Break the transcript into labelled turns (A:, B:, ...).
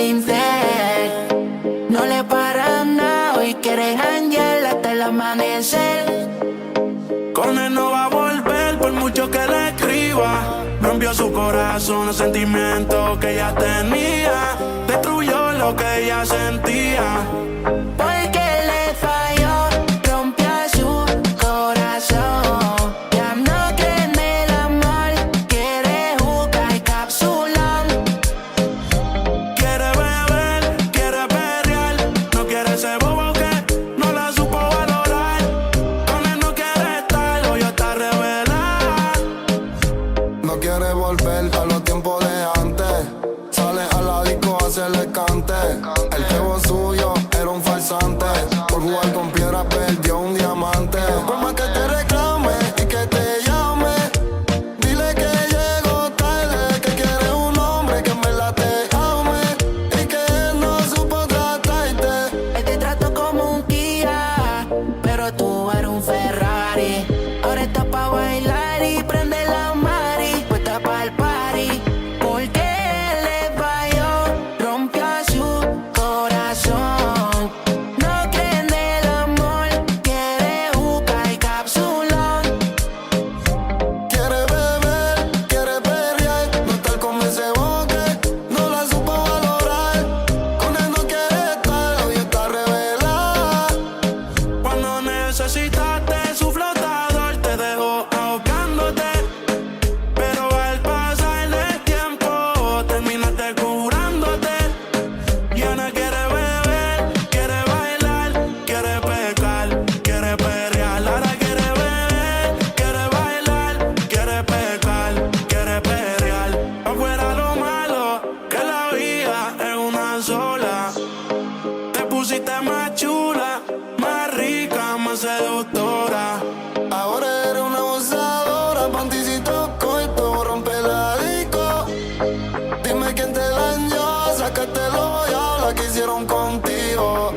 A: infiel. No le para nada y quiere janguear hasta el amanecer.
B: Con él no va a volver por mucho que le escriba. Rompió su corazón, los sentimientos que ella tenía. Destruyó lo que ella sentía.
A: Porque le falló, rompió su corazón. Ya no cree en el amor, quiere jugar capsulón.
B: Quiere beber, quiere perrear. No quiere ese bobo que no la supo valorar. Con él no quiere estar, hoy está revelada.
C: No quiere volver a los tiempos de antes. Sale a la disco a hacerle cante. El jevo suyo era un farsante. Por jugar con piedra perdió un diamante. Por más que te reclame y que te llame, dile que llegó tarde, que quiere un hombre que en verdad te ame y que él no supo tratarte.
A: Él te trató como un Kia, pero tú eres un Ferrari. Ahora está pa' bailar y prende la mari, puesta pa'l party. Porque le falló, rompió su corazón. No cree en el amor, quiere jugar capsulón.
C: Quiere beber, quiere perrear, no estar con ese boque, no la supo valorar. Con él no quiere estar, hoy está revelada.
B: Cuando necesitaste su flotador, te dejó ahogándote. Pero al pasar el tiempo, terminaste curándote. Ya no quiere beber, quiere bailar, quiere pecar, quiere perrear. Ahora quiere beber, quiere bailar, quiere pecar, quiere perrear. Afuera lo malo, que la vida es una sola. Te pusiste más chula, más rica, más seductora.
C: Ahora eres una abusadora, panticito coito, rompe la disco. Dime quién te dañó, sácatelo ya, la que hicieron contigo.